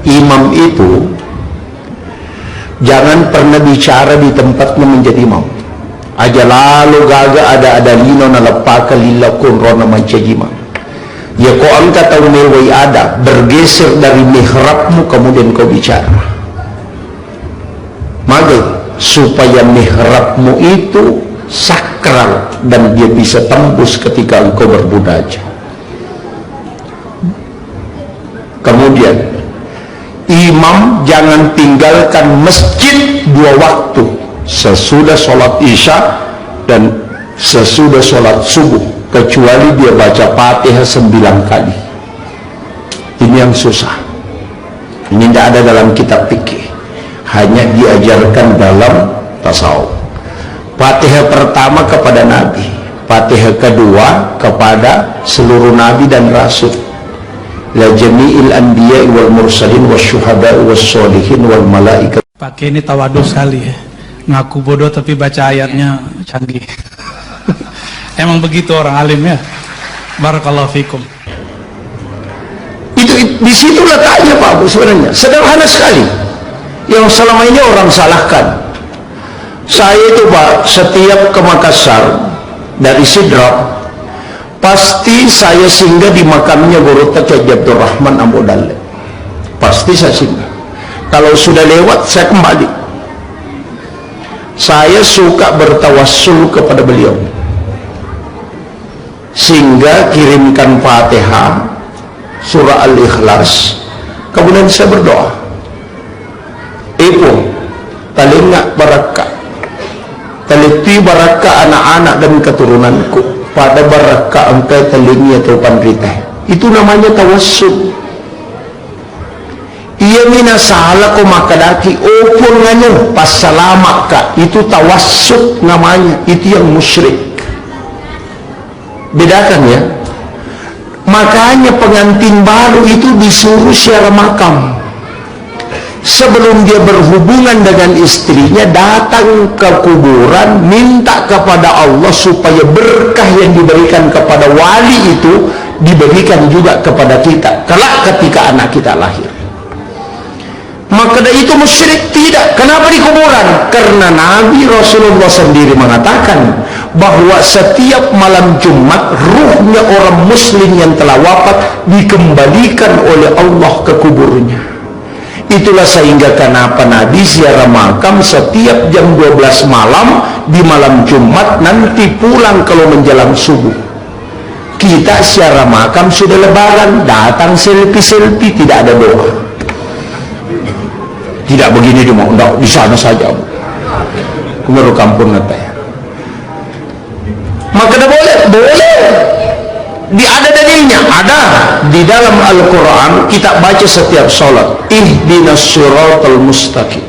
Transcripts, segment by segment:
imam itu jangan pernah bicara di tempatnya menjadi imam. Aja lalu gaga ada lino na lepaka lilakun rona mancajima. Ya kau angkat tahu mewai ada bergeser dari mihrabmu kemudian kau bicara. Maka supaya mihrabmu itu sakral dan dia bisa tembus ketika engkau bermunajat. Kemudian imam jangan tinggalkan masjid 2 waktu, sesudah sholat isya dan sesudah sholat subuh, kecuali dia baca Fatihah 9 kali. Ini yang susah. Ini tidak ada dalam kitab fikih, hanya diajarkan dalam tasawuf. Fatihah pertama kepada Nabi, Fatihah kedua kepada seluruh Nabi dan Rasul. La jami'il anbiya wal mursalin wasyuhada wassolihin wal malaikat. Pakai ini tawadhu sekali ya. Ngaku bodoh tapi baca ayatnya canggih. Emang begitu orang alim ya. Barakallahu fikum. Itu di situ letaknya Pak Bu sebenarnya. Sederhana sekali. Yang selama ini orang salahkan. Saya itu Pak, setiap ke Makassar dari Sidrap, pasti saya singgah di makamnya Guru Taqi Abdul Rahman Abu Dalil. Pasti saya singgah. Kalau sudah lewat saya kembali. Saya suka bertawassul kepada beliau, sehingga kirimkan Fatihah surah Al-Ikhlas, kemudian saya berdoa, ibu telinga barakah, teliti barakah anak-anak dan keturunanku, pada barakah engkau telingi atau pandrita. Itu namanya tawassul. Ia mina salah ko makadaki opun ngano pasalamak ka, itu tawassul namanya. Itu yang musyrik. Bedakan ya. Makanya pengantin baru itu disuruh syara makam. Sebelum dia berhubungan dengan istrinya, datang ke kuburan, minta kepada Allah supaya berkah yang diberikan kepada wali itu diberikan juga kepada kita kelak ketika anak kita lahir. Maka dari itu musyrik tidak. Kenapa di kuburan? Karena Nabi Rasulullah sendiri mengatakan bahwa setiap malam Jumat ruhnya orang muslim yang telah wafat dikembalikan oleh Allah ke kuburnya. Itulah sehingga kenapa Nabi ziarah makam setiap jam 12 malam di malam Jumat, nanti pulang kalau menjelang subuh. Kita ziarah makam sudah lebaran, datang selfie-selfie, tidak ada doa. Tidak begini cuma di sana saja. Menurut kampung apa ya? Maka boleh. Ada dalilnya, ada di dalam Al-Quran. Kita baca setiap sholat, ihdinas siratal mustaqim,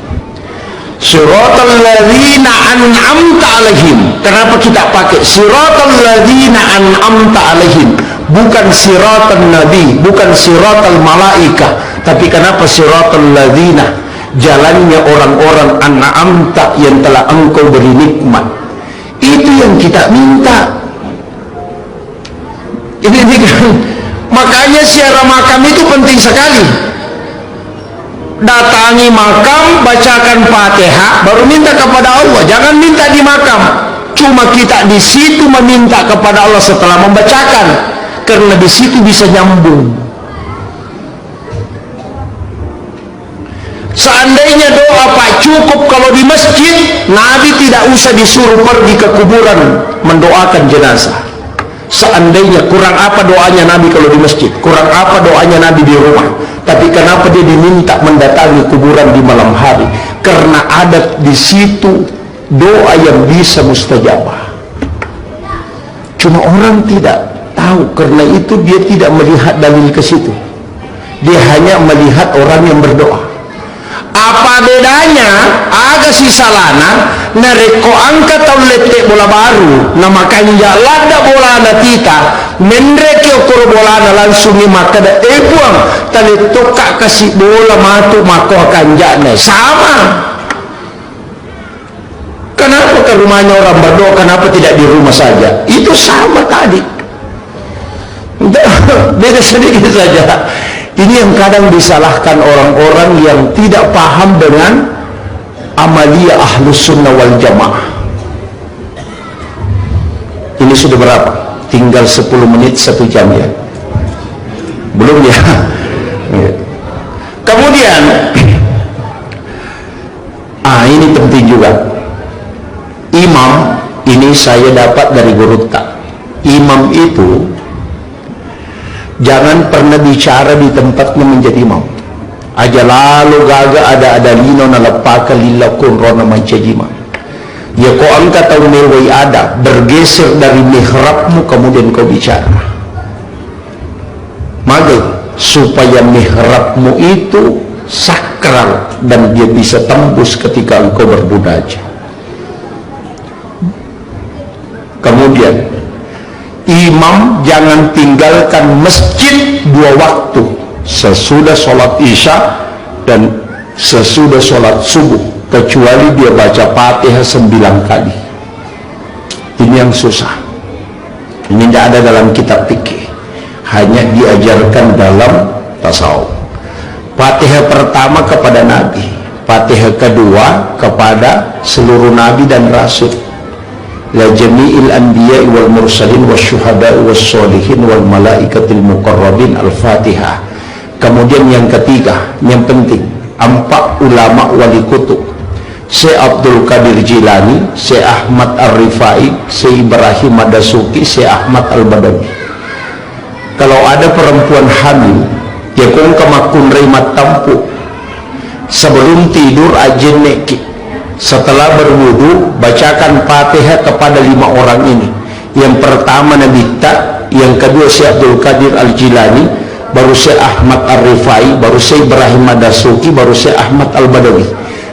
siratal ladzina an'amta alaihim. Kenapa kita pakai siratal ladzina an'amta alaihim, bukan siratal nabi, bukan siratal malaika, tapi kenapa siratal ladzina? Jalannya orang-orang an'amta yang telah engkau beri nikmat. Itu yang kita minta. Ini kan, makanya ziarah makam itu penting sekali. Datangi makam, bacakan Fatihah, baru minta kepada Allah. Jangan minta di makam. Cuma kita di situ meminta kepada Allah setelah membacakan, karena di situ bisa nyambung. Seandainya doa Pak cukup kalau di masjid, Nabi tidak usah disuruh pergi ke kuburan mendoakan jenazah. Seandainya kurang apa doanya Nabi kalau di masjid, kurang apa doanya Nabi di rumah. Tapi kenapa dia diminta mendatangi kuburan di malam hari? Karena ada di situ doa yang bisa mustajabah. Cuma orang tidak tahu, karena itu dia tidak melihat dalil ke situ. Dia hanya melihat orang yang berdoa. Apa bedanya agak si salana nareko angkat atau letek bola baru, nah makanya lada bola na tita menreke ukur bola na langsung ni maka da buang tali toka kasih bola matu mako akan jane sama. Kenapa ke rumahnya orang berdoa, kenapa tidak di rumah saja? Itu sama tadi. Beda sedikit saja. Ini yang kadang disalahkan orang-orang yang tidak paham dengan amaliyah Ahlus Sunnah wal Jamaah. Ini sudah berapa? Tinggal 10 menit 1 jam ya. Belum ya. Kemudian ini penting juga. Imam ini saya dapat dari guru tak. Imam itu jangan pernah bicara di tempatnya menjadi imam. Aja lalu gaga ada lino na lepaka lillah kun rona mancajima. Ya kau angkat tahu mewai ada bergeser dari mihrabmu kemudian kau bicara. Maka supaya mihrabmu itu sakral dan dia bisa tembus ketika engkau bermunajat. Kemudian imam jangan tinggalkan masjid 2 waktu, sesudah sholat isya dan sesudah sholat subuh, kecuali dia baca Fatihah 9 kali. Ini yang susah. Ini tidak ada dalam kitab fikih, hanya diajarkan dalam tasawuf. Fatihah pertama kepada Nabi, Fatihah kedua kepada seluruh Nabi dan Rasul. La jami'il anbiya wal mursalin wasyuhada wassolihin wal malaikatil muqarrabin al-Fatihah. Kemudian yang ketiga, yang penting, 4 ulama wali kutub, Syekh Abdul Qadir Jilani, Syekh Ahmad Ar-Rifai, Syekh Ibrahim Ad-Dasuki, Syekh Ahmad Al-Badawi. Kalau ada perempuan hamil, ya kung kemakun remat tampu, sebelum tidur ajen neki, setelah berwudu bacakan Fatihah kepada 5 orang ini. Yang pertama Nabi Tak, yang kedua Syekh Abdul Qadir Al-Jilani, baru Syekh Ahmad Ar-Rifai, baru Syekh Ibrahim Ad-Dasuki, baru Syekh Ahmad Al-Badawi.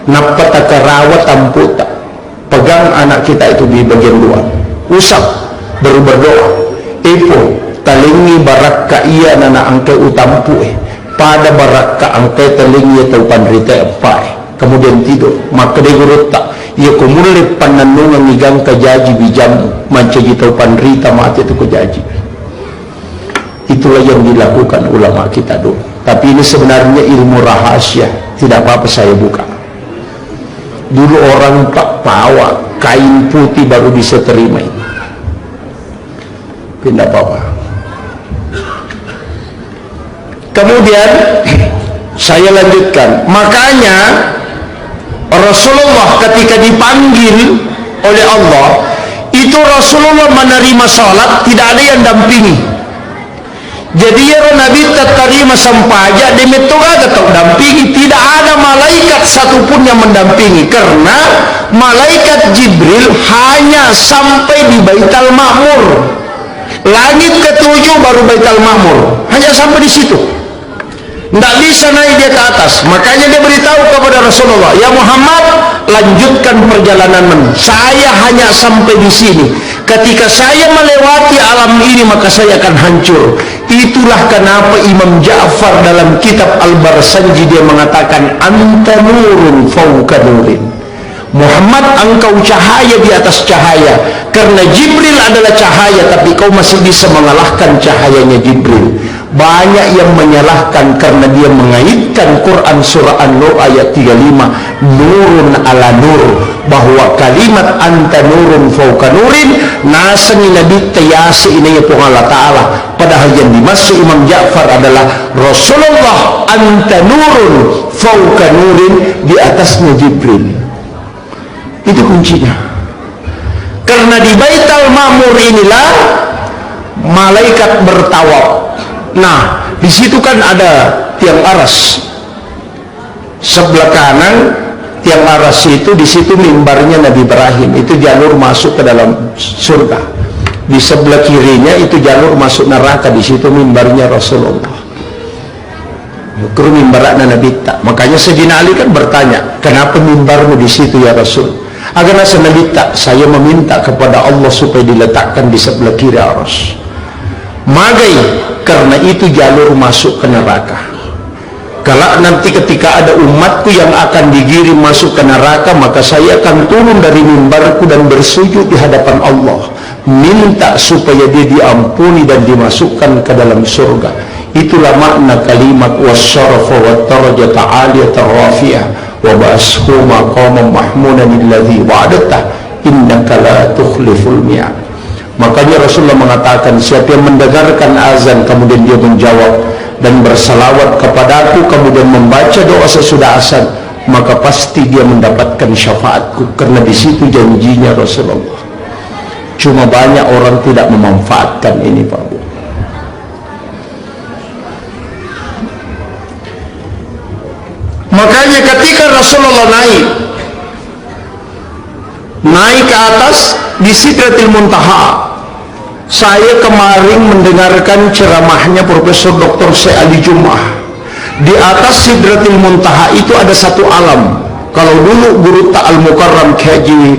Napata kerawat tamputa, pegang anak kita itu di bagian luar, usap, baru berdoa, ipo talingi barakka iya nana angke utampu pada barakka angke talingi taupan rita epai. Kemudian tidur, maka dia gurut tak ia kumulip pananungan igang kajaji bijam mancaji taupan rita mati itu kajaji. Itulah yang dilakukan ulama kita dulu. Tapi ini sebenarnya ilmu rahasia, tidak apa-apa saya buka. Dulu orang tak bawa kain putih baru bisa terima ini. Tidak apa-apa. Kemudian saya lanjutkan. Makanya Rasulullah ketika dipanggil oleh Allah itu Rasulullah menerima sholat, tidak ada yang dampingi. Jadi ya Nabi terima sampaja demetoga tetap dampingi, tidak ada malaikat satupun yang mendampingi, karena malaikat Jibril hanya sampai di Baitul Ma'mur, langit ke-7 baru Baitul Ma'mur, hanya sampai di situ. Tidak bisa naik dia ke atas. Makanya dia beritahu kepada Rasulullah, ya Muhammad, lanjutkan perjalananmu. Saya hanya sampai di sini. Ketika saya melewati alam ini, maka saya akan hancur. Itulah kenapa Imam Ja'far dalam kitab Al-Barsanji dia mengatakan, anta nurun fauqa nurin. Muhammad, engkau cahaya di atas cahaya. Karena Jibril adalah cahaya, tapi kau masih bisa mengalahkan cahayanya Jibril. Banyak yang menyalahkan karena dia mengaitkan Quran surah An-Nur ayat 35 nurun ala nur, bahwa kalimat anta nurun fauqa nurin nasani nabi tayasi ini ya Allah Ta'ala. Padahal yang dimaksud Imam Ja'far adalah Rasulullah anta nurun fauqa nurin, di atasnya Jibril. Itu kuncinya. Karena di Baitul Ma'mur inilah malaikat bertawaf. Nah, di situ kan ada tiang aras. Sebelah kanan tiang aras itu, di situ mimbarnya Nabi Ibrahim, itu jalur masuk ke dalam surga. Di sebelah kirinya itu jalur masuk neraka, di situ mimbarnya Rasulullah. Kru mimbarakna Nabi Tak. Makanya Sayyidina Ali kan bertanya, kenapa mimbarmu di situ ya Rasul? Agar Nabi Tak, saya meminta kepada Allah supaya diletakkan di sebelah kiri aras. Magai, karena itu jalur masuk ke neraka. Kalau nanti ketika ada umatku yang akan digiring masuk ke neraka, maka saya akan turun dari mimbarku dan bersujud di hadapan Allah, minta supaya dia diampuni dan dimasukkan ke dalam surga. Itulah makna kalimat wasyarafa wattarajata aliyata rafi'ah wa ba'ashu maqaman mahmudan alladhi wa'adata innaka la tukhliful mi'ad. Makanya Rasulullah mengatakan, siapa yang mendengarkan azan kemudian dia menjawab dan bersalawat kepadaku kemudian membaca doa sesudah azan, maka pasti dia mendapatkan syafaatku. Karena di situ janjinya Rasulullah. Cuma banyak orang tidak memanfaatkan ini, Pak Bu. Makanya ketika Rasulullah naik ke atas di Sidratil Muntaha, saya kemarin mendengarkan ceramahnya Profesor Dr. Syekh Ali Jum'ah. Di atas Sidratil Muntaha itu ada satu alam. Kalau dulu Guru Ta'al Mukarram Haji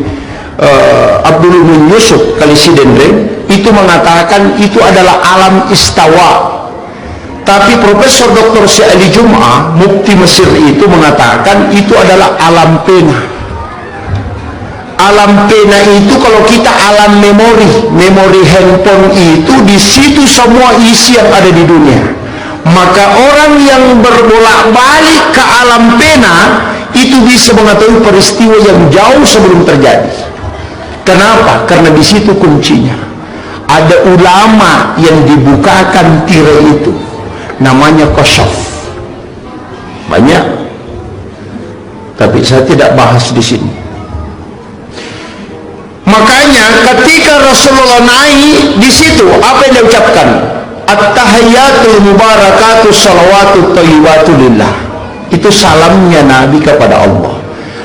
Abdul bin Yusuf Kalisidendreng itu mengatakan itu adalah alam istawa. Tapi Profesor Dr. Syekh Ali Jum'ah, Mufti Mesir itu mengatakan itu adalah alam pena. Alam pena itu kalau kita alam memori handphone itu di situ semua isi yang ada di dunia. Maka orang yang berbolak-balik ke alam pena itu bisa mengetahui peristiwa yang jauh sebelum terjadi. Kenapa? Karena di situ kuncinya. Ada ulama yang dibukakan tirai itu. Namanya Qasyaf. Banyak, tapi saya tidak bahas di sini. Makanya ketika Rasulullah naik di situ, apa yang dia ucapkan? At-tahiyyatul mubarakatuh salawatut thayyibatu lillah. Itu salamnya Nabi kepada Allah.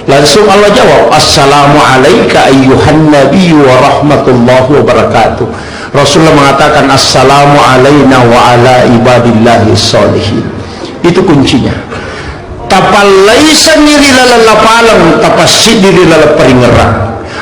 Langsung Allah jawab, assalamu alayka ayyuhan nabiyyu wa rahmatullahi wa barakatuh. Rasulullah mengatakan assalamu alayna wa ala ibadillahi sholihin. Itu kuncinya. Tapalaisa nililala palang tapasidililala peringerang.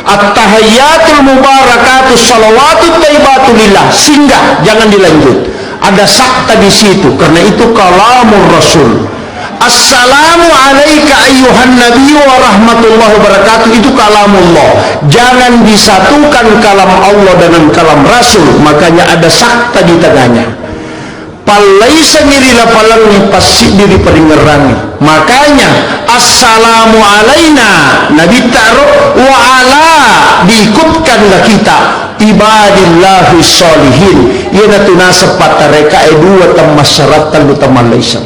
At-tahiyyatul mubarakatuh salawatut thayyibatu lillah. Singgah, jangan dilanjut. Ada sakta di situ karena itu kalamur Rasul. Assalamu alayka ayyuhan nabiyyu wa rahmatullahi wa barakatuh, itu kalamullah. Jangan disatukan kalam Allah dengan kalam Rasul, makanya ada sakta di tengahnya. Palaisa ngirila palangnya pasti diri peringerangi. Makanya assalamu alaina Nabi taruh wa ala diikutkanlah kita ibadillahi sholihin. Ia tunasab patareka edua tamasyarat talu tamalaisa.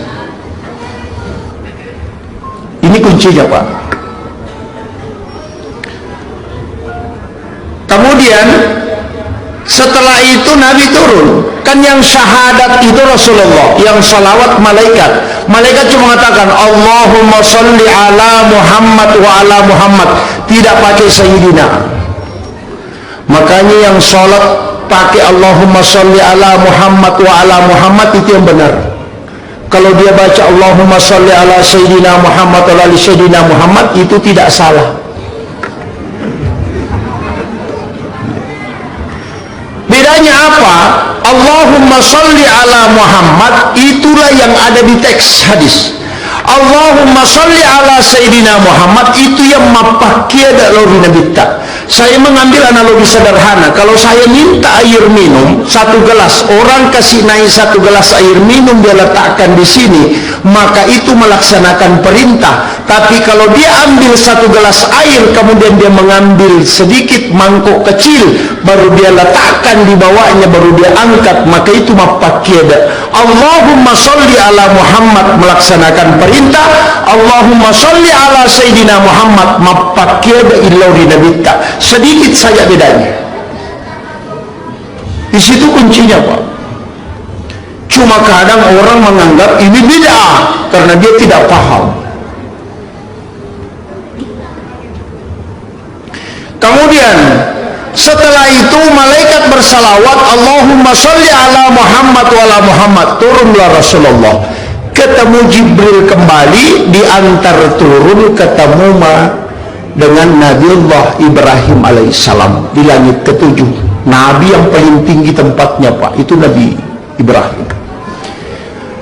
Ini kuncinya, Pak. Kemudian setelah itu Nabi turun. Kan yang syahadat itu Rasulullah, yang salawat malaikat. Malaikat cuma mengatakan Allahumma sholli ala Muhammad wa ala Muhammad, tidak pakai sayyidina. Makanya yang sholat pakai Allahumma sholli ala Muhammad wa ala Muhammad itu yang benar. Kalau dia baca Allahumma sholli ala Sayyidina Muhammad wa ala Sayyidina Muhammad, itu tidak salah. Bedanya apa? Allahumma sholli ala Muhammad itulah yang ada di teks hadis. Allahumma sholli ala Sayyidina Muhammad itu yang mapakia dalori Nabi tak. Saya mengambil analogi sederhana. Kalau saya minta air minum satu gelas, orang kasih naik satu gelas air minum dia letakkan di sini, maka itu melaksanakan perintah. Tapi kalau dia ambil satu gelas air kemudian dia mengambil sedikit mangkok kecil, baru dia letakkan di bawahnya, baru dia angkat, maka itu mapakiada. Allahumma sholli ala Muhammad melaksanakan perintah, Allahumma sholli ala Sayyidina Muhammad mapakiada illori nabita. Sedikit saja bedanya. Di situ kuncinya, Pak. Cuma kadang orang menganggap ini bid'ah karena dia tidak paham. Kemudian setelah itu malaikat bersalawat Allahumma sholli ala Muhammad wa ala Muhammad. Turunlah Rasulullah. Ketemu Jibril kembali, diantar turun ketemu dengan Nabiullah Ibrahim alaihissalam di langit ketujuh. Nabi yang paling tinggi tempatnya, Pak, itu Nabi Ibrahim.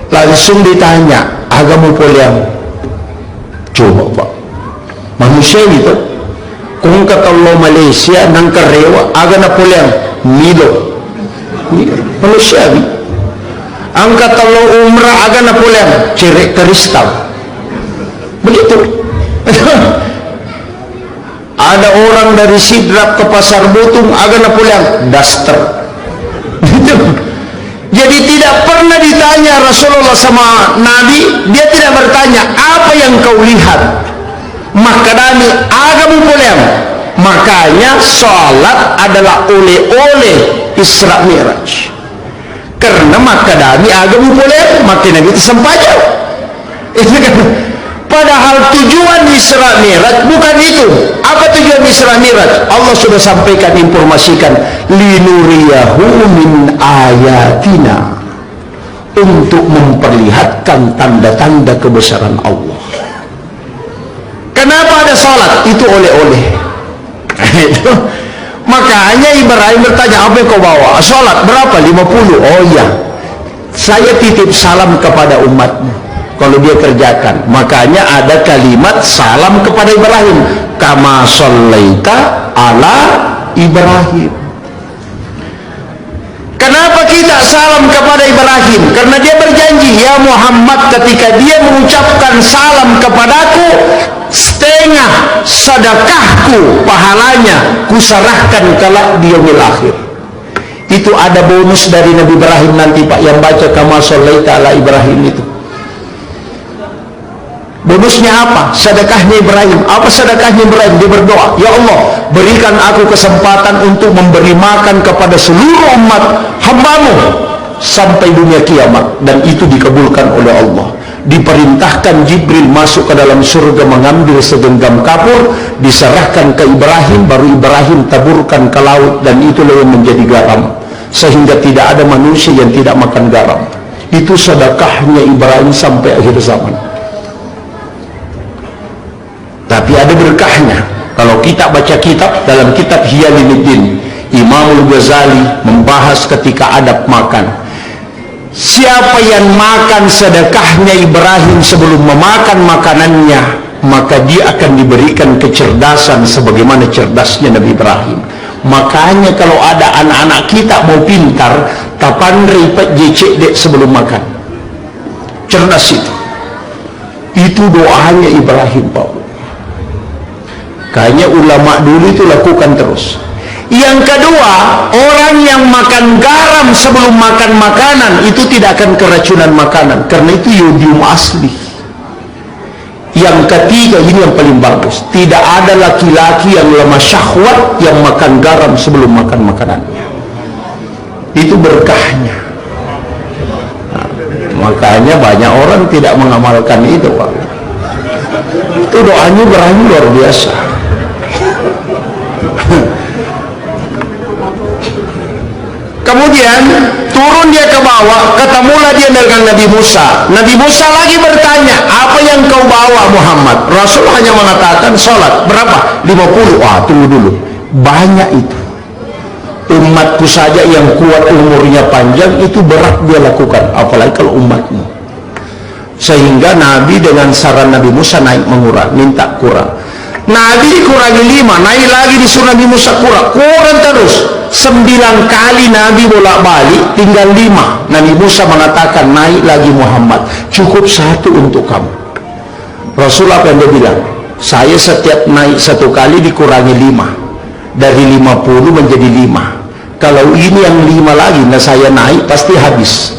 Langsung ditanya, agama poliam. Coba, Pak, manusia itu kung kata Allah Malaysia nang karewa agama poliam milo manusia. angkat talo umrah agana pulang cerek kristal begitu. Ada orang dari Sidrap ke Pasar Butung agana pulang daster gitu. Jadi tidak pernah ditanya Rasulullah sama Nabi, dia tidak bertanya apa yang kau lihat, maka Nabi agamu pulang. Makanya sholat adalah oleh-oleh Isra Mi'raj, karena maka Nabi agamu pulang, maka Nabi tersempaja. Padahal tujuan Isra Mi'raj bukan itu. Apa tujuan Isra Mi'raj? Allah sudah sampaikan, informasikan, linuriyahu min ayatina, untuk memperlihatkan tanda-tanda kebesaran Allah. Kenapa ada salat? Itu oleh-oleh. Makanya Ibrahim bertanya, apa yang kau bawa? Salat berapa? 50. Oh iya, saya titip salam kepada umatmu kalau dia kerjakan. Makanya ada kalimat salam kepada Ibrahim, kama shallaita ala Ibrahim. Kenapa kita salam kepada Ibrahim? Karena dia berjanji, ya Muhammad, ketika dia mengucapkan salam kepadaku, setengah sedekahku pahalanya kusarahkan kelak di yaumil akhir. Itu ada bonus dari Nabi Ibrahim nanti Pak, yang baca kama shallaita ala Ibrahim itu. Bonusnya apa? Sedekahnya Ibrahim. Apa sedekahnya Ibrahim? Dia berdoa, ya Allah, berikan aku kesempatan untuk memberi makan kepada seluruh umat hambamu sampai dunia kiamat. Dan itu dikabulkan oleh Allah. Diperintahkan Jibril masuk ke dalam surga mengambil segenggam kapur, diserahkan ke Ibrahim, baru Ibrahim taburkan ke laut, dan itulah yang menjadi garam, sehingga tidak ada manusia yang tidak makan garam. Itu sedekahnya Ibrahim sampai akhir zaman. Tapi ada berkahnya. Kalau kita baca kitab, dalam kitab Hiyalinuddin, Imamul Ghazali membahas ketika adab makan. Siapa yang makan sedekahnya Ibrahim sebelum memakan makanannya, maka dia akan diberikan kecerdasan sebagaimana cerdasnya Nabi Ibrahim. Makanya kalau ada anak-anak kita mau pintar, kapan ripat jecek dek sebelum makan. Cerdas itu. Itu doanya Ibrahim, Pak. Kayaknya ulama dulu itu lakukan terus. Yang kedua, orang yang makan garam sebelum makan makanan itu tidak akan keracunan makanan, karena itu yodium asli. Yang ketiga, ini yang paling bagus, tidak ada laki-laki yang lemah syahwat yang makan garam sebelum makan makanannya. Itu berkahnya. Nah, makanya banyak orang tidak mengamalkan itu, Pak. Itu doanya Ibrahim luar biasa. Kemudian turun dia ke bawah, ketemulah dia dengan Nabi Musa. Nabi Musa lagi bertanya, apa yang kau bawa Muhammad? Rasul hanya mengatakan sholat. Berapa? 50. Wah, tunggu dulu, banyak itu. Umatku saja yang kuat umurnya panjang itu berat dia lakukan, apalagi kalau umatmu. Sehingga Nabi dengan saran Nabi Musa naik mengurang, minta kurang. Nabi dikurangi 5, naik lagi disuruh Nabi Musa kurang terus. 9 kali Nabi bolak-balik, tinggal 5. Nabi Musa mengatakan, naik lagi Muhammad, cukup 1 untuk kamu. Rasulullah apa yang dia bilang? Saya setiap naik 1 kali dikurangi 5, dari 50 menjadi 5. Kalau ini yang 5 lagi, nah saya naik pasti habis.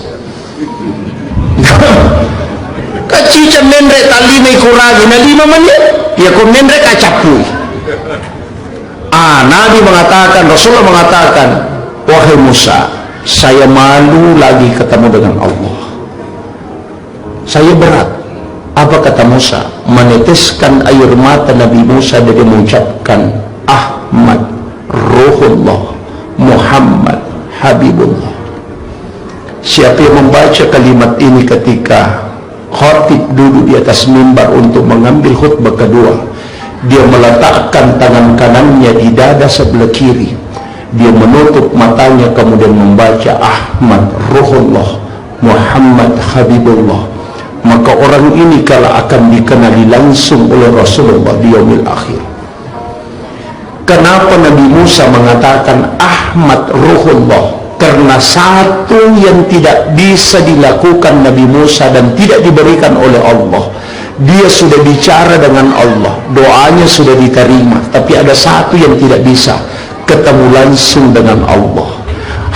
Kecica mendrek tali mai kurangi na 5 menit, ya kau mendrek kacapui. Nabi mengatakan, Rasulullah mengatakan, wahai Musa, saya malu lagi ketemu dengan Allah. Saya berat. Apa kata Musa? Meneteskan air mata Nabi Musa dari mengucapkan Ahmad Ruhullah Muhammad Habibullah. Siapa yang membaca kalimat ini ketika khatib duduk di atas mimbar untuk mengambil khutbah kedua, dia meletakkan tangan kanannya di dada sebelah kiri, dia menutup matanya, kemudian membaca Ahmad Ruhullah Muhammad Habibullah, maka orang ini kala akan dikenali langsung oleh Rasulullah di yaumil akhir. Kenapa Nabi Musa mengatakan Ahmad Ruhullah? Karena satu yang tidak bisa dilakukan Nabi Musa dan tidak diberikan oleh Allah, dia sudah bicara dengan Allah, doanya sudah diterima, tapi ada satu yang tidak bisa, ketemu langsung dengan Allah.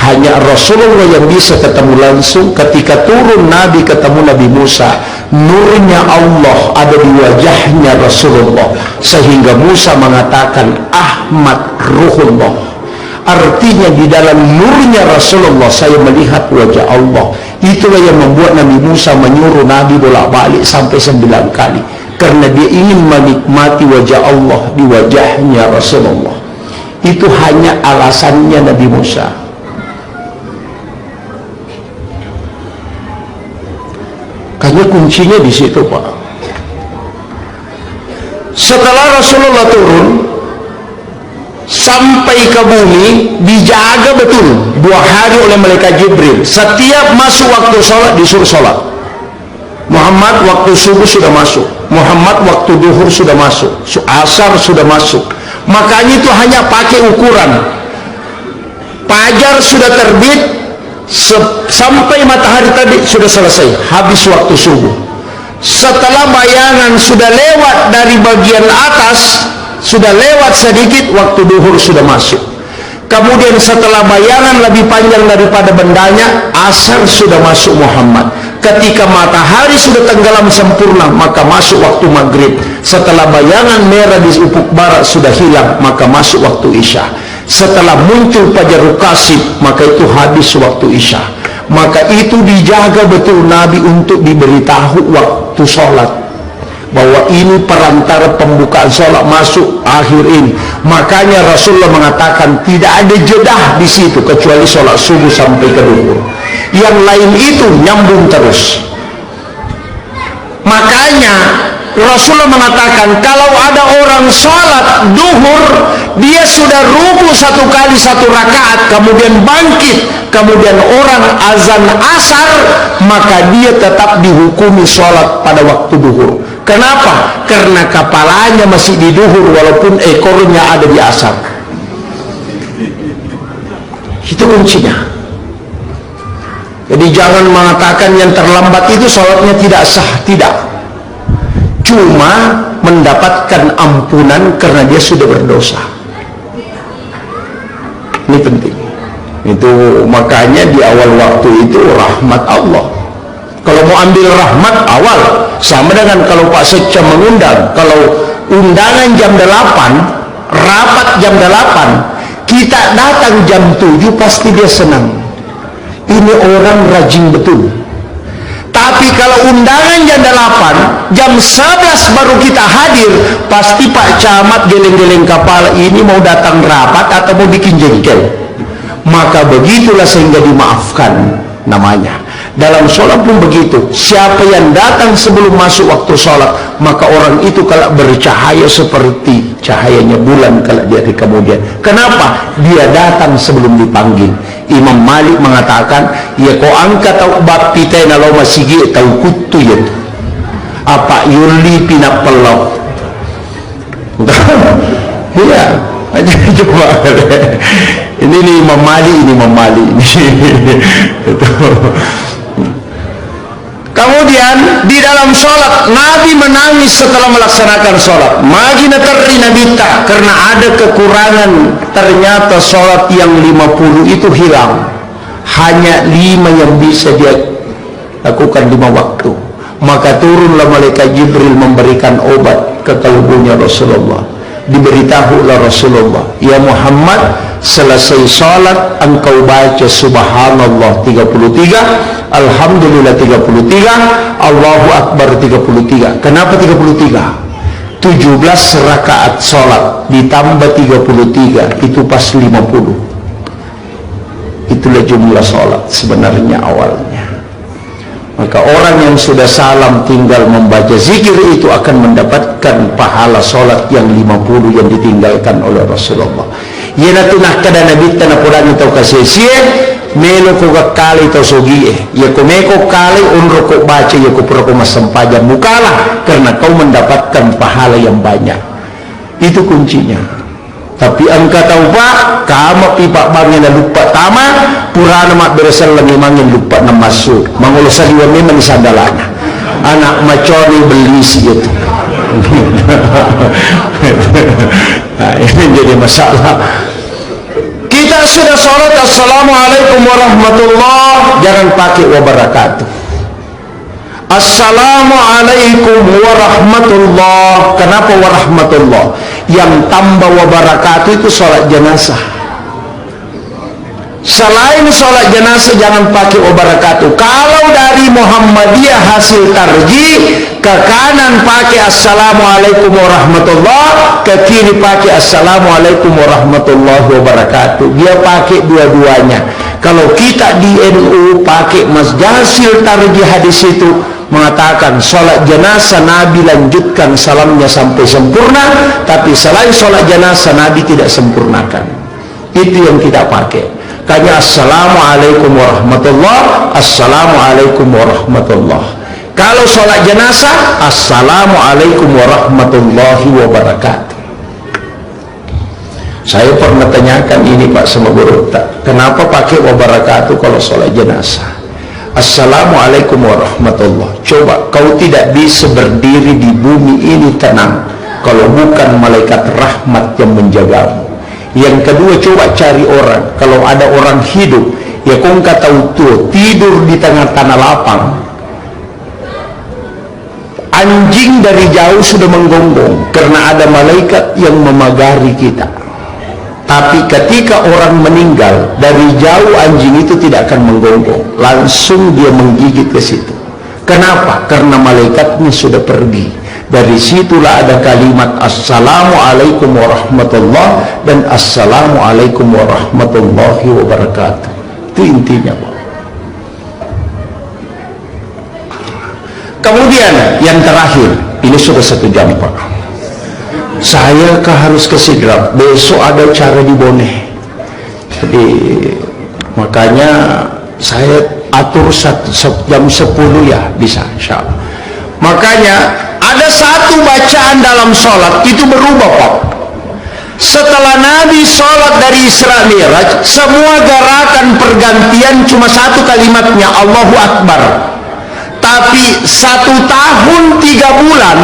Hanya Rasulullah yang bisa ketemu langsung. Ketika turun Nabi ketemu Nabi Musa, nurnya Allah ada di wajahnya Rasulullah, sehingga Musa mengatakan Ahmad Ruhullah. Artinya di dalam nurnya Rasulullah saya melihat wajah Allah. Itulah yang membuat Nabi Musa menyuruh Nabi bolak-balik sampai 9 kali, karena dia ingin menikmati wajah Allah di wajahnya Rasulullah. Itu hanya alasannya Nabi Musa. Karena kuncinya di situ, Pak. Setelah Rasulullah turun sampai ke bumi, dijaga betul 2 hari oleh malaikat Jibril. Setiap masuk waktu sholat disuruh sholat. Muhammad waktu subuh sudah masuk, Muhammad waktu duhur sudah masuk, asar sudah masuk. Makanya itu hanya pakai ukuran. Fajar sudah terbit, sampai matahari terbit sudah selesai, habis waktu subuh. Setelah bayangan sudah lewat dari bagian atas, sudah lewat sedikit, waktu duhur sudah masuk. Kemudian setelah bayangan lebih panjang daripada bendanya, asar sudah masuk Muhammad. Ketika matahari sudah tenggelam sempurna, maka masuk waktu maghrib. Setelah bayangan merah di ufuk barat sudah hilang, maka masuk waktu isya. Setelah muncul fajar kasib, maka itu habis waktu isya. Maka itu dijaga betul Nabi untuk diberitahu waktu sholat, bahwa ini perantara pembukaan sholat masuk akhir ini. Makanya Rasulullah mengatakan tidak ada jedah di situ kecuali sholat subuh sampai ke duhur. Yang lain itu nyambung terus. Makanya Rasulullah mengatakan kalau ada orang sholat duhur, dia sudah ruku 1 kali 1 rakaat, kemudian bangkit, kemudian orang azan asar, maka dia tetap dihukumi sholat pada waktu duhur. Kenapa? Karena kepalanya masih di duhur walaupun ekornya ada di asar. Itu kuncinya. Jadi jangan mengatakan yang terlambat itu sholatnya tidak sah. Tidak. Cuma mendapatkan ampunan karena dia sudah berdosa. Ini penting. Itu makanya di awal waktu itu rahmat Allah. Kalau mau ambil rahmat awal, sama dengan kalau Pak Sekca mengundang. Kalau undangan jam 8, rapat jam 8, kita datang jam 7, pasti dia senang. Ini orang rajin betul. Tapi kalau undangan jam 8, jam 11 baru kita hadir, pasti Pak Camat geleng-geleng kepala, ini mau datang rapat atau mau bikin jengkel. Maka begitulah sehingga dimaafkan namanya. Dalam sholat pun begitu. Siapa yang datang sebelum masuk waktu sholat, maka orang itu kalau bercahaya seperti cahayanya bulan kalau dia di kemudian. Kenapa? Dia datang sebelum dipanggil. Imam Malik mengatakan, ya kau angkat tau bab pita na law masigi tau kutu ya. Apa yuli pinapelok. Iya, aja coba. Ini Imam Malik, ini Imam Malik ini. Kemudian di dalam sholat Nabi menangis setelah melaksanakan sholat. Magina terri Nabi tak, karena ada kekurangan. Ternyata sholat yang 50 itu hilang. Hanya 5 yang bisa dia lakukan 5 waktu. Maka turunlah malaikat Jibril memberikan obat ke kalbunya Rasulullah. Diberitahulah Rasulullah, ya Muhammad, selesai sholat engkau baca subhanallah 33, alhamdulillah 33, Allahu Akbar 33. Kenapa 33? 17 rakaat sholat ditambah 33, itu pas 50. Itulah jumlah sholat sebenarnya awalnya. Maka orang yang sudah salam tinggal membaca zikir itu akan mendapatkan pahala sholat yang 50 yang ditinggalkan oleh Rasulullah. Yana tunah kada nabi tanah pulang itu kasih melo ko kali to sogi ya ko meko kali unro ko baca ya ko pura ko masampaja bukalah karena kau mendapatkan pahala yang banyak. Itu kuncinya. Tapi angka tahu pak, kamu pipa bangin lupa tama, purana mak beresan lagi mangin lupa nama masuk. Mangulusan dua memang disandalanya. Anak macori beli sih itu. Nah, ini jadi masalah. Kita sudah sholat assalamualaikum warahmatullah, jangan pakai wabarakatuh. Assalamualaikum warahmatullah. Kenapa warahmatullah? Yang tambah wabarakatuh itu sholat jenazah. Selain sholat jenazah jangan pakai wabarakatuh. Kalau dari Muhammadiyah hasil tarjih, ke kanan pakai assalamualaikum warahmatullah, ke kiri pakai assalamualaikum warahmatullahi wabarakatuh. Dia pakai dua-duanya. Kalau kita di NU pakai hasil tarjih hadis itu mengatakan sholat jenazah Nabi lanjutkan salamnya sampai sempurna, tapi selain sholat jenazah Nabi tidak sempurnakan. Itu yang kita pakai. Kanya assalamualaikum warahmatullah, assalamualaikum warahmatullah. Kalau sholat jenazah, assalamualaikum warahmatullahi wabarakatuh. Saya pernah tanyakan ini Pak sama guru, kenapa pakai wabarakatuh kalau sholat jenazah? Assalamualaikum warahmatullah. Coba kau tidak bisa berdiri di bumi ini tenang kalau bukan malaikat rahmat yang menjagamu. Yang kedua, coba cari orang. Kalau ada orang hidup, ya kau nggak tahu tuh tidur di tengah tanah lapang. Anjing dari jauh sudah menggonggong karena ada malaikat yang memagari kita. Tapi ketika orang meninggal, dari jauh anjing itu tidak akan menggonggong, langsung dia menggigit ke situ. Kenapa? Karena malaikatnya sudah pergi. Dari situlah ada kalimat assalamualaikum warahmatullah dan assalamualaikum warahmatullahi wabarakatuh. Itu intinya Pak. Kemudian yang terakhir, ini sudah 1 jam Pak. Saya harus ke Sidrap, besok ada cara di Boneh. Jadi makanya saya atur jam 10 ya bisa insyaallah. Makanya ada satu bacaan dalam sholat itu berubah Pak. Setelah Nabi sholat dari Isra Mi'raj, semua gerakan pergantian cuma satu kalimatnya, Allahu Akbar. Tapi 1 tahun 3 bulan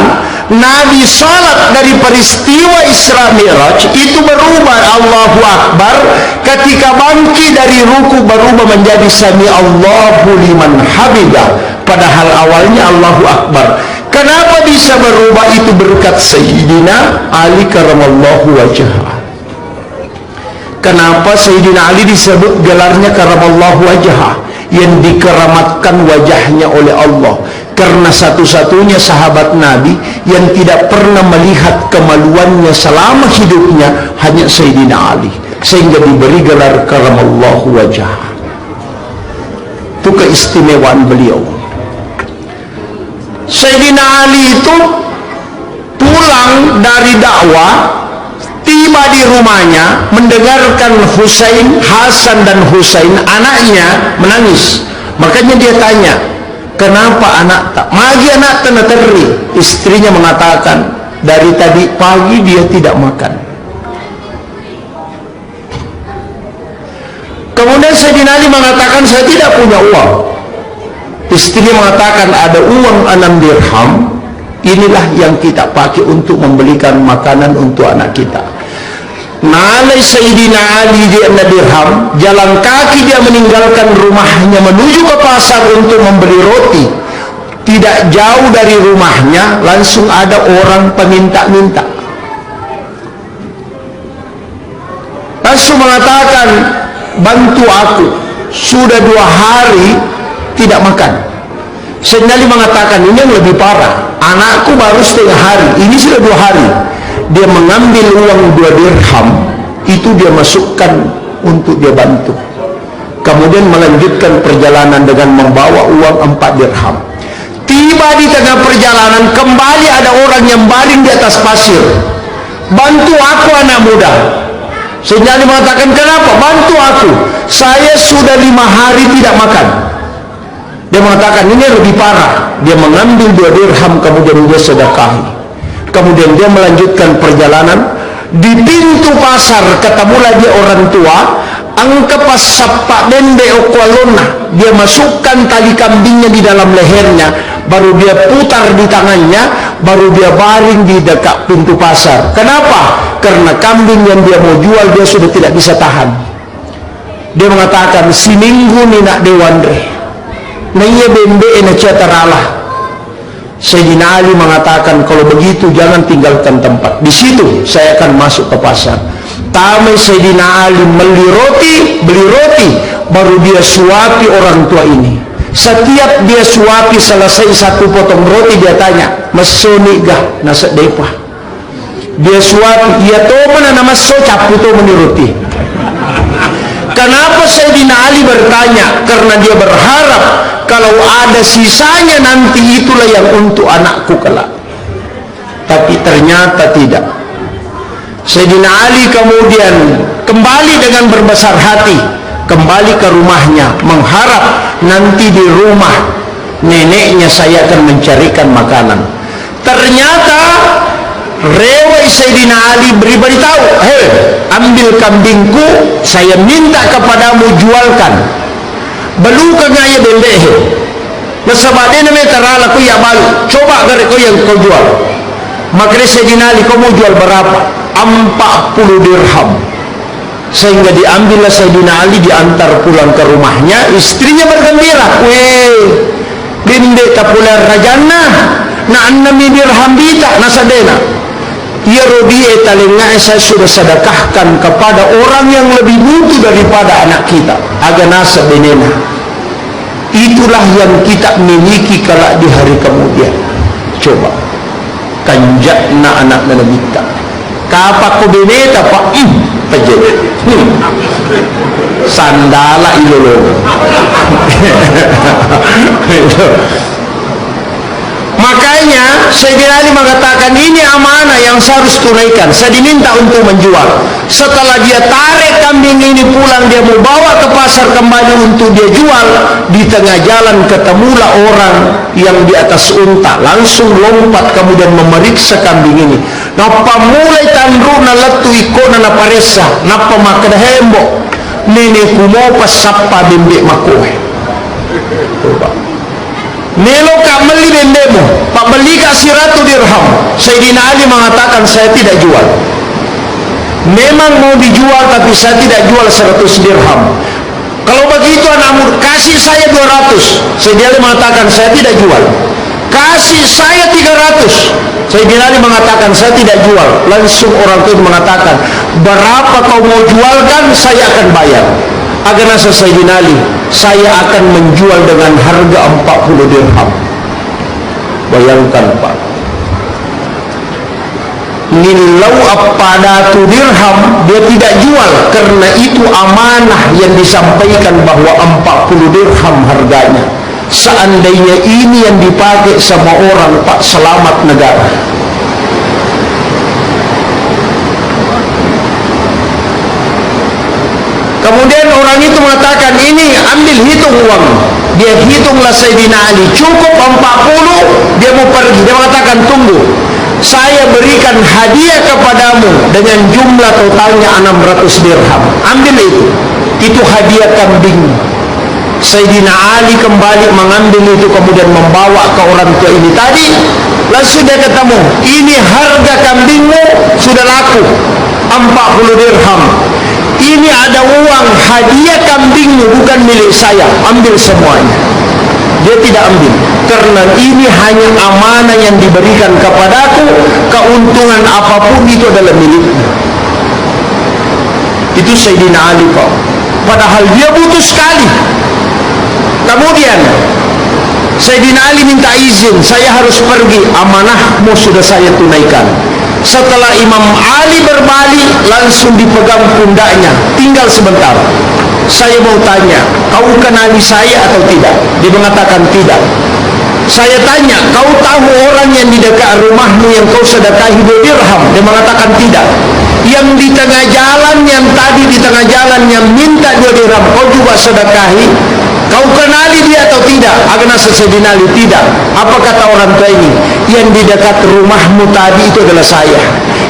Nabi sholat dari peristiwa Isra Mi'raj itu berubah Allahu Akbar, ketika bangkit dari ruku berubah menjadi Sami Allahu liman hamidah, padahal awalnya Allahu Akbar. Kenapa bisa berubah? Itu berkat Sayyidina Ali karamallahu wajhah. Kenapa Sayyidina Ali disebut gelarnya karamallahu wajhah, yang dikeramatkan wajahnya oleh Allah? Karena satu-satunya sahabat Nabi yang tidak pernah melihat kemaluannya selama hidupnya hanya Sayyidina Ali, sehingga diberi gelar karamallahu wajah. Itu keistimewaan beliau. Sayyidina Ali itu pulang dari dakwah, tiba di rumahnya mendengarkan Hasan dan Husain anaknya menangis. Makanya dia tanya, kenapa anak tak magi anak tanah teri? Istrinya mengatakan, dari tadi pagi dia tidak makan. Kemudian Sayyidina Ali mengatakan, saya tidak punya uang. Istrinya mengatakan, ada uang 6 dirham. Inilah yang kita pakai untuk membelikan makanan untuk anak kita. Nalai Sayyidina Ali di 6 dirham, jalan kaki dia meninggalkan rumahnya menuju ke pasar untuk membeli roti. Tidak jauh dari rumahnya langsung ada orang peminta-minta. Langsung mengatakan, bantu aku, sudah 2 hari tidak makan. Sayyidina Ali mengatakan, ini yang lebih parah, anakku baru setengah hari, ini sudah 2 hari. Dia mengambil uang 2 dirham itu, dia masukkan untuk dia bantu. Kemudian melanjutkan perjalanan dengan membawa uang 4 dirham. Tiba di tengah perjalanan, kembali ada orang yang baring di atas pasir. Bantu aku anak muda. Sayyidina Ali mengatakan, kenapa? Bantu aku, saya sudah 5 hari tidak makan. Dia mengatakan, ini lebih parah. Dia mengambil 2 dirham kemudian dia sedekahi. Kemudian dia melanjutkan perjalanan. Di pintu pasar ketemulah dia orang tua, angka pas sapa dende okwalona, dia masukkan tali kambingnya di dalam lehernya, baru dia putar di tangannya, baru dia baring di dekat pintu pasar. Kenapa? Karena kambing yang dia mau jual dia sudah tidak bisa tahan. Dia mengatakan, si minggu ni nak dewandre naiya bembe ena cataralah. Sayyidina Ali mengatakan, kalau begitu jangan tinggalkan tempat. Di situ saya akan masuk ke pasar. Tamai Sayyidina Ali beli roti, baru dia suapi orang tua ini. Setiap dia suapi selesai satu potong roti, dia tanya, "Masoni gah nasa depa?" Dia suapi, "Iya to mana nama so capu to meni roti." Kenapa Sayyidina Ali bertanya? Karena dia berharap kalau ada sisanya nanti itulah yang untuk anakku kelak. Tapi ternyata tidak. Sayyidina Ali kemudian kembali dengan berbesar hati, kembali ke rumahnya, mengharap nanti di rumah neneknya saya akan mencarikan makanan. Ternyata rewel Sayyidina Ali beritahu, "Hei, ambil kambingku, saya minta kepadamu jualkan. Belu kagaya bendehe. Masabade na meterala ko ya balu. Coba gare ko yang kau jual." Maka Sayyidina Ali, "Kau mau jual berapa?" 40 dirham. Sehingga diambillah Sayyidina Ali, diantar pulang ke rumahnya. Istrinya bergembira, "Weh, binde tapular rajana na 6 dirham bita nasadena." Ya Robi etalenga saya sudah sedekahkan kepada orang yang lebih butuh daripada anak kita. Aga nasa benena. Itulah yang kita miliki kelak di hari kemudian. Coba kanjakna anak kita. Kapak ko beneta pa pajet. Sandala ilolo. Makanya Sayyidina Ali mengatakan, ini amanah yang saya harus tunaikan. Saya diminta untuk menjual. Setelah dia tarik kambing ini pulang, dia mau bawa ke pasar kembali untuk dia jual. Di tengah jalan ketemulah orang yang di atas unta, langsung lompat kemudian memeriksa kambing ini. Napa mulai tandru na letu iko na paresa, napa makada hembo. Nene kumo pas sappa bembe makohe. Nelo kak meli bendemu, pak beli kasih 100 dirham. Sayyidina Ali mengatakan, saya tidak jual. Memang mau dijual tapi saya tidak jual 100 dirham. Kalau begitu anakmu kasih saya 200. Sayyidina Ali mengatakan, saya tidak jual. Kasih saya 300. Sayyidina Ali mengatakan, saya tidak jual. Langsung orang itu mengatakan, berapa kau mau jualkan, saya akan bayar. Agar nasa Sayyidina Ali, saya akan menjual dengan harga 40 dirham. Bayangkan Pak, nilau apadatu dirham dia tidak jual, karena itu amanah yang disampaikan bahwa 40 dirham harganya. Seandainya ini yang dipakai sama orang, Pak, selamat negara. Kemudian orang itu mengatakan, ini ambil hitung uang. Dia hitunglah Sayyidina Ali, cukup 40. Dia mau pergi. Dia mengatakan, tunggu, saya berikan hadiah kepadamu dengan jumlah totalnya 600 dirham. Ambil itu. Itu hadiah kambing. Sayyidina Ali kembali mengambil itu, kemudian membawa ke orang tua ini tadi. Langsung dia ketemu, ini harga kambingmu sudah laku 40 dirham. Ini ada uang hadiah kambingmu, bukan milik saya. Ambil semuanya. Dia tidak ambil, karena ini hanya amanah yang diberikan kepadaku. Keuntungan apapun itu adalah miliknya. Itu Sayyidina Ali, Pak. Padahal dia butuh sekali. Kemudian Sayyidina Ali minta izin, saya harus pergi, amanahmu sudah saya tunaikan. Setelah Imam Ali berbalik, langsung dipegang pundaknya, tinggal sebentar, saya mau tanya, kau kenali saya atau tidak? Dia mengatakan tidak. Saya tanya, kau tahu orang yang di dekat rumahmu yang kau sedekahi 2 dirham? Dia mengatakan tidak. Yang di tengah jalan, yang tadi di tengah jalan yang minta 2 dirham, kau juga sedekahi? Kau kenali dia atau tidak? Agak Sayyidina Ali, tidak. Apa kata orang tua ini? Yang di dekat rumahmu tadi itu adalah saya.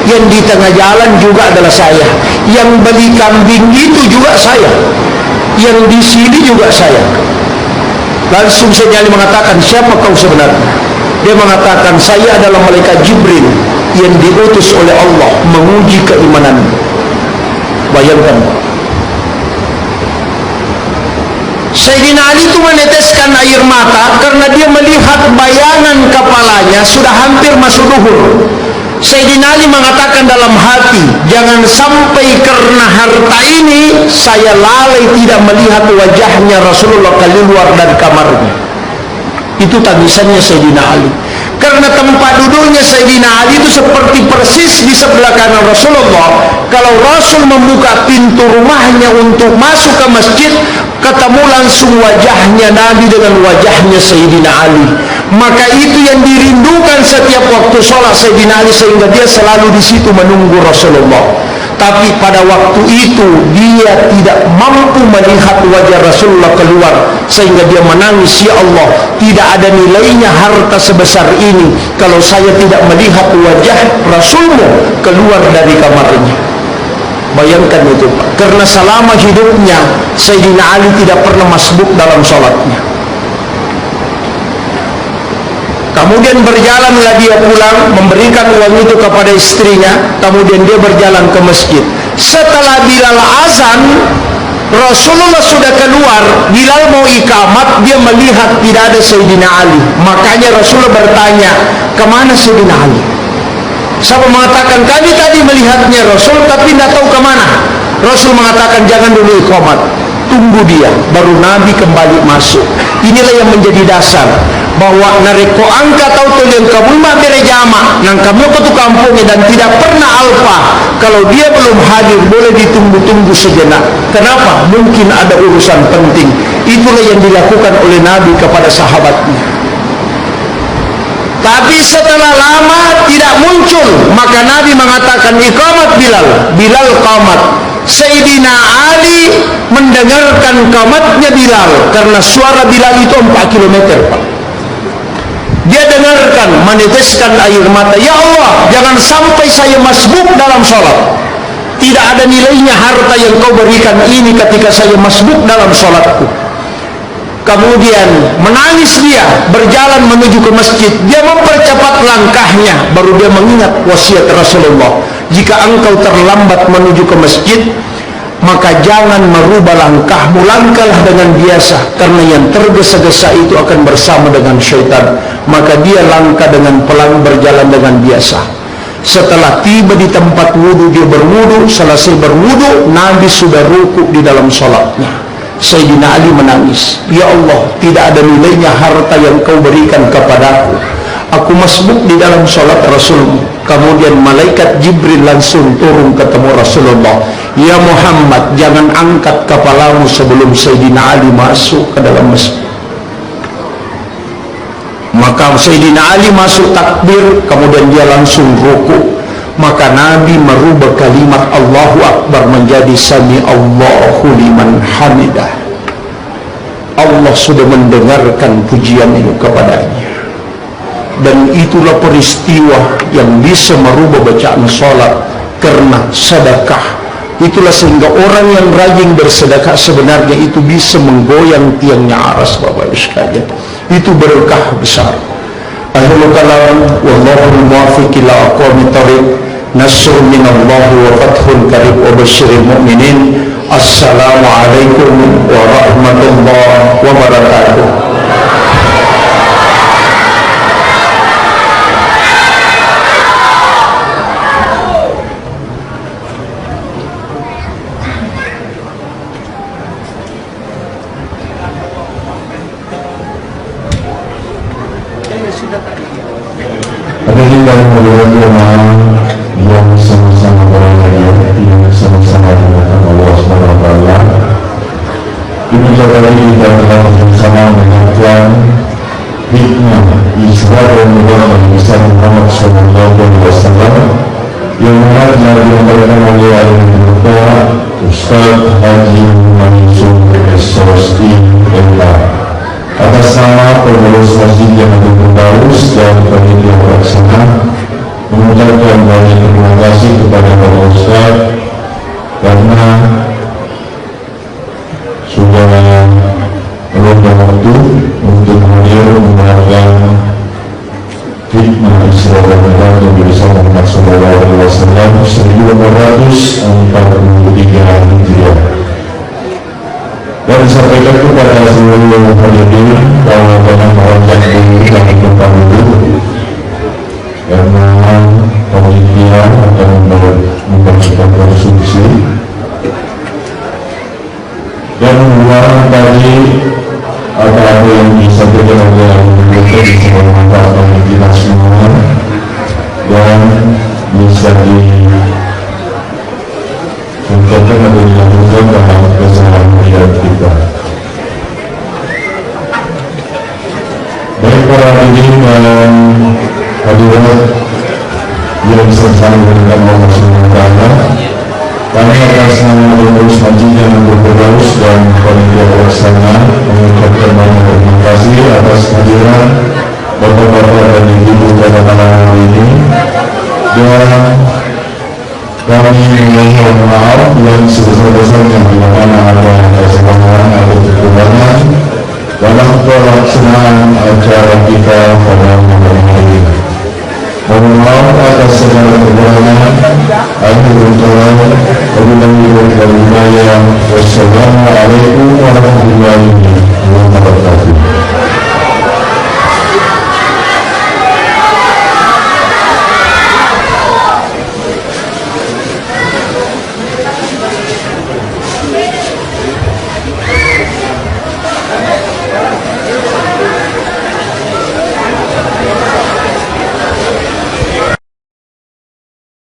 Yang di tengah jalan juga adalah saya. Yang beli kambing itu juga saya. Yang di sini juga saya. Langsung Sayyidina Ali mengatakan, siapa kau sebenarnya? Dia mengatakan, saya adalah malaikat Jibril yang diutus oleh Allah menguji keimananmu. Bayangkan. Sayyidina Ali itu meneteskan air mata karena dia melihat bayangan kepalanya sudah hampir masuk duhur. Sayyidina Ali mengatakan dalam hati, jangan sampai karena harta ini saya lalai tidak melihat wajahnya Rasulullah keluar dari kamarnya. Itu tangisannya Sayyidina Ali. Karena tempat duduknya Sayyidina Ali itu seperti persis di sebelah kanan Rasulullah. Kalau Rasul membuka pintu rumahnya untuk masuk ke masjid, ketemu langsung wajahnya Nabi dengan wajahnya Sayyidina Ali. Maka itu yang dirindukan setiap waktu sholat Sayyidina Ali, sehingga dia selalu di situ menunggu Rasulullah. Tapi pada waktu itu dia tidak mampu melihat wajah Rasulullah keluar, sehingga dia menangis, ya Allah, tidak ada nilainya harta sebesar ini kalau saya tidak melihat wajah Rasulmu keluar dari kamarnya. Bayangkan itu, Pak. Karena selama hidupnya Sayyidina Ali tidak pernah masbuk dalam sholatnya. Kemudian berjalanlah dia pulang, memberikan uang itu kepada istrinya. Kemudian dia berjalan ke masjid. Setelah Bilal azan, Rasulullah sudah keluar. Bilal mau iqamat, dia melihat tidak ada Sayyidina Ali. Makanya Rasulullah bertanya, kemana Sayyidina Ali? Sahabat mengatakan, kami tadi melihatnya Rasul, tapi tidak tahu kemana. Rasul mengatakan, jangan dulu iqamat, tunggu dia, baru Nabi kembali masuk. Inilah yang menjadi dasar bahwa nareko angka tahu tulian kabulma berejama nang kamu ke kampungnya dan tidak pernah alfa. Kalau dia belum hadir boleh ditunggu-tunggu sejenak. Kenapa? Mungkin ada urusan penting. Itulah yang dilakukan oleh Nabi kepada sahabatnya. Tapi setelah lama tidak muncul, maka Nabi mengatakan iqamat Bilal. Bilal qamat. Sayyidina Ali mendengarkan qamatnya Bilal karena suara Bilal itu 4 km, Pak. Dia dengarkan, meneteskan air mata, ya Allah, jangan sampai saya masbuk dalam sholat. Tidak ada nilainya harta yang kau berikan ini ketika saya masbuk dalam sholatku. Kemudian menangis dia, berjalan menuju ke masjid. Dia mempercepat langkahnya, baru dia mengingat wasiat Rasulullah. Jika engkau terlambat menuju ke masjid, maka jangan merubah langkahmu, langkahlah dengan biasa, karena yang tergesa-gesa itu akan bersama dengan syaitan. Maka dia langkah dengan pelan, berjalan dengan biasa. Setelah tiba di tempat wudu, dia berwudu. Selesai berwudu, Nabi sudah rukuk di dalam sholatnya. Sayyidina Ali menangis, ya Allah, tidak ada nilainya harta yang kau berikan kepadaku. Aku masbuk di dalam sholat Rasulmu. Kemudian malaikat Jibril langsung turun ketemu Rasulullah. Ya Muhammad, jangan angkat kepalamu sebelum Sayyidina Ali masuk ke dalam masjid. Maka Sayyidina Ali masuk takbir, kemudian dia langsung ruku. Maka Nabi merubah kalimat Allahu Akbar menjadi Sami Allahu liman hamidah. Allah sudah mendengarkan pujian itu kepadanya. Dan itulah peristiwa yang bisa merubah bacaan sholat karena sedekah. Itulah sehingga orang yang rajin bersedekah sebenarnya itu bisa menggoyang tiangnya aras, Bapak Ibu sekalian. Itu berkah besar. Akhirul kalam, wallahul muwaffiq ila aqwamit thoriq. Nasrun minallahi wa fathun qarib wa basyiril mu'minin. Assalamualaikum warahmatullahi wabarakatuh. yang sama-sama berada yang sama-sama dengan Allah SWT. Ini juga kita telah bersama menyampaikan hikmah Isra dan Mi'raj Nabi Muhammad SAW yang disampaikan oleh Al-Muqta Ustaz Haji Mansur S.O.S.I. pengurus masjid yang berpendarus dan panitia pelaksana mengucapkan banyak terima kasih kepada Bapak Ustaz karena sudah meluangkan waktu untuk hadir mendengarkan hikmah Isra dan Mi'raj Nabi Muhammad SAW 1443 Hijriah. Dan disampaikan kepada seluruh hadirin bahwa jangan meronjak diri dan tempat duduk karena panitia akan membacakan konsumsi. Dan mengulang tadi apa-apa yang disampaikan oleh kita bisa bermanfaat bagi kita semua dan bisa diungkapkan atau dilakukan dalam keseharian kita. Baik para hadirin dan hadirat yang bersama dengan Allah SWT, kami atas nama pengurus masjid yang berpendarus dan panitia pelaksana mengucapkan banyak terima kasih atas kehadiran bapak-bapak dan ibu pada malam hari ini, dan kami mohon maaf yang sebesar-besarnya bila mana ada kesalahan atau kekurangan dalam pelaksanaan acara kita pada malam hari ini. Mohon maaf atas segala kekurangan. Wassalamualaikum warahmatullahi